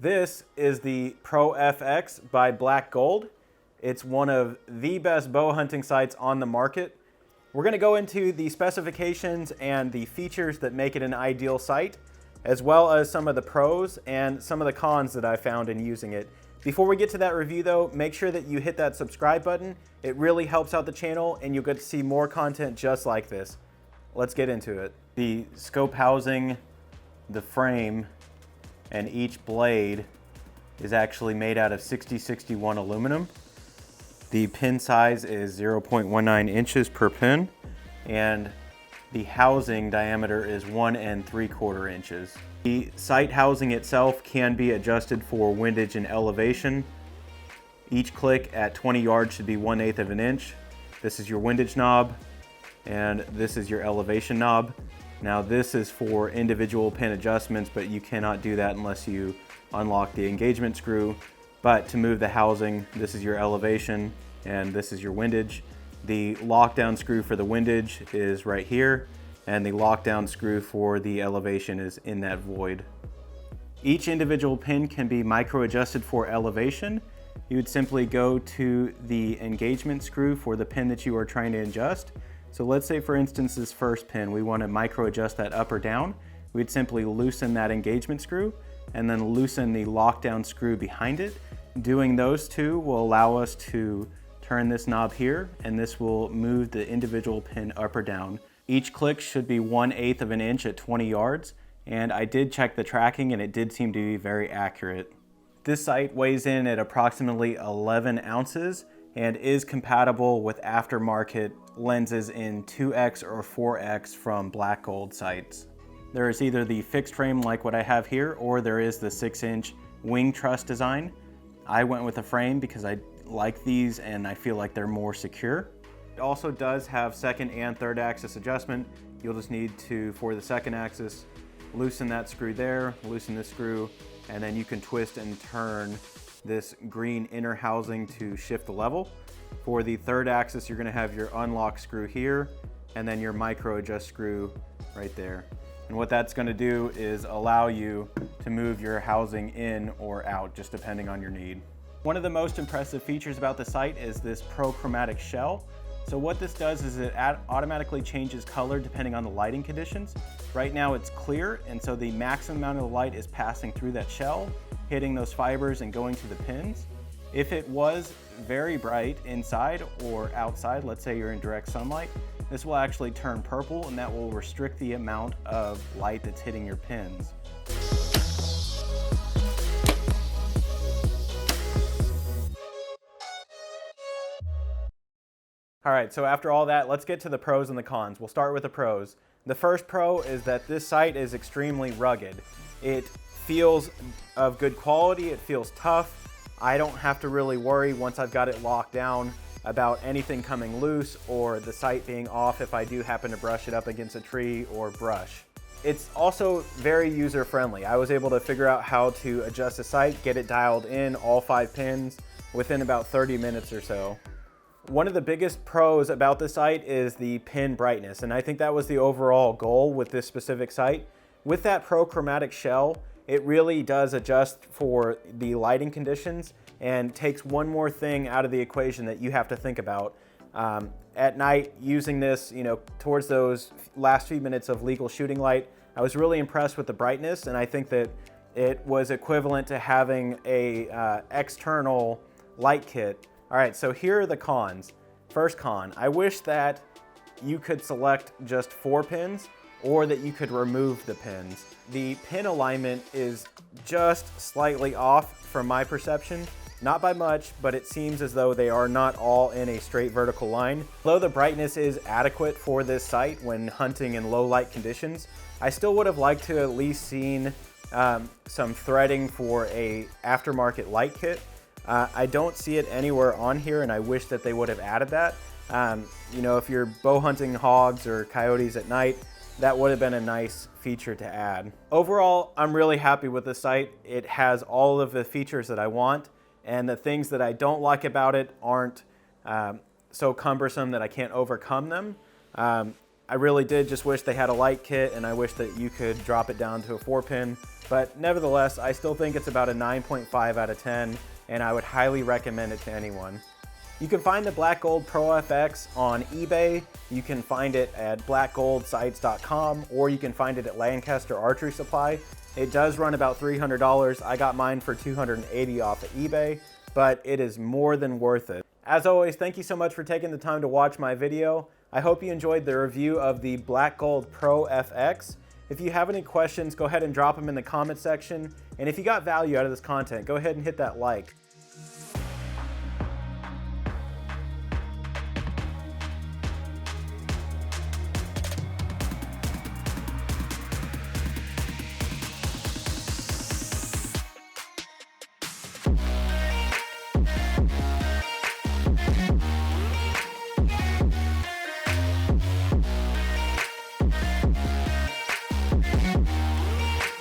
This is the Pro FX by Black Gold. It's one of the best bow hunting sights on the market. We're going to go into the specifications and the features that make it an ideal sight, as well as some of the pros and some of the cons that I found in using it. Before we get to that review though, make sure that you hit that subscribe button. It really helps out the channel and you'll get to see more content just like this. Let's get into it. The scope housing, the frame, and each blade is actually made out of 6061 aluminum. The pin size is 0.19 inches per pin, and the housing diameter is 1 3/4 inches. The sight housing itself can be adjusted for windage and elevation. Each click at 20 yards should be 1/8 of an inch. This is your windage knob, and this is your elevation knob. Now this is for individual pin adjustments, but you cannot do that unless you unlock the engagement screw. But to move the housing, this is your elevation and this is your windage. The lockdown screw for the windage is right here, and the lockdown screw for the elevation is in that void. Each individual pin can be micro adjusted for elevation. You would simply go to the engagement screw for the pin that you are trying to adjust. So let's say, for instance, this first pin, we want to micro adjust that up or down. We'd simply loosen that engagement screw and then loosen the lockdown screw behind it. Doing those two will allow us to turn this knob here, and this will move the individual pin up or down. Each click should be 1/8 of an inch at 20 yards, and I did check the tracking and it did seem to be very accurate. This sight weighs in at approximately 11 ounces and is compatible with aftermarket lenses in 2x or 4x from Black Gold sights. There is either the fixed frame like what I have here, or there is the 6-inch wing truss design. I went with a frame because I like these and I feel like they're more secure. It also does have second and third axis adjustment. You'll just need to, for the second axis, loosen that screw there, loosen this screw, and then you can twist and turn this green inner housing to shift the level. For the third axis, you're going to have your unlock screw here and then your micro adjust screw right there. And what that's going to do is allow you to move your housing in or out, just depending on your need. One of the most impressive features about the sight is this prochromatic shell. So what this does is it automatically changes color depending on the lighting conditions. Right now it's clear, and so the maximum amount of the light is passing through that shell, hitting those fibers and going to the pins. If it was very bright inside or outside, let's say you're in direct sunlight, this will actually turn purple, and that will restrict the amount of light that's hitting your pins. All right, so after all that, let's get to the pros and the cons. We'll start with the pros. The first pro is that this sight is extremely rugged. It feels of good quality, it feels tough. I don't have to really worry once I've got it locked down about anything coming loose or the sight being off if I do happen to brush it up against a tree or brush. It's also very user-friendly. I was able to figure out how to adjust the sight, get it dialed in, all 5 pins, within about 30 minutes or so. One of the biggest pros about the sight is the pin brightness, and I think that was the overall goal with this specific sight. With that prochromatic shell, it really does adjust for the lighting conditions and takes one more thing out of the equation that you have to think about. At night, using this, towards those last few minutes of legal shooting light, I was really impressed with the brightness, and I think that it was equivalent to having a external light kit. All right, so here are the cons. First con, I wish that you could select just 4 pins or that you could remove the pins. The pin alignment is just slightly off from my perception. Not by much, but it seems as though they are not all in a straight vertical line. Although the brightness is adequate for this sight when hunting in low light conditions, I still would have liked to at least seen some threading for a aftermarket light kit. I don't see it anywhere on here, and I wish that they would have added that. If you're bow hunting hogs or coyotes at night, that would have been a nice feature to add. Overall, I'm really happy with the sight. It has all of the features that I want, and the things that I don't like about it aren't so cumbersome that I can't overcome them. I really did just wish they had a light kit, and I wish that you could drop it down to a 4-pin. But nevertheless, I still think it's about a 9.5 out of 10, and I would highly recommend it to anyone. You can find the Black Gold Pro FX on eBay. You can find it at blackgoldsites.com, or you can find it at Lancaster Archery Supply. It does run about $300. I got mine for $280 off of eBay, but it is more than worth it. As always, thank you so much for taking the time to watch my video. I hope you enjoyed the review of the Black Gold Pro FX. If you have any questions, go ahead and drop them in the comment section. And if you got value out of this content, go ahead and hit that like.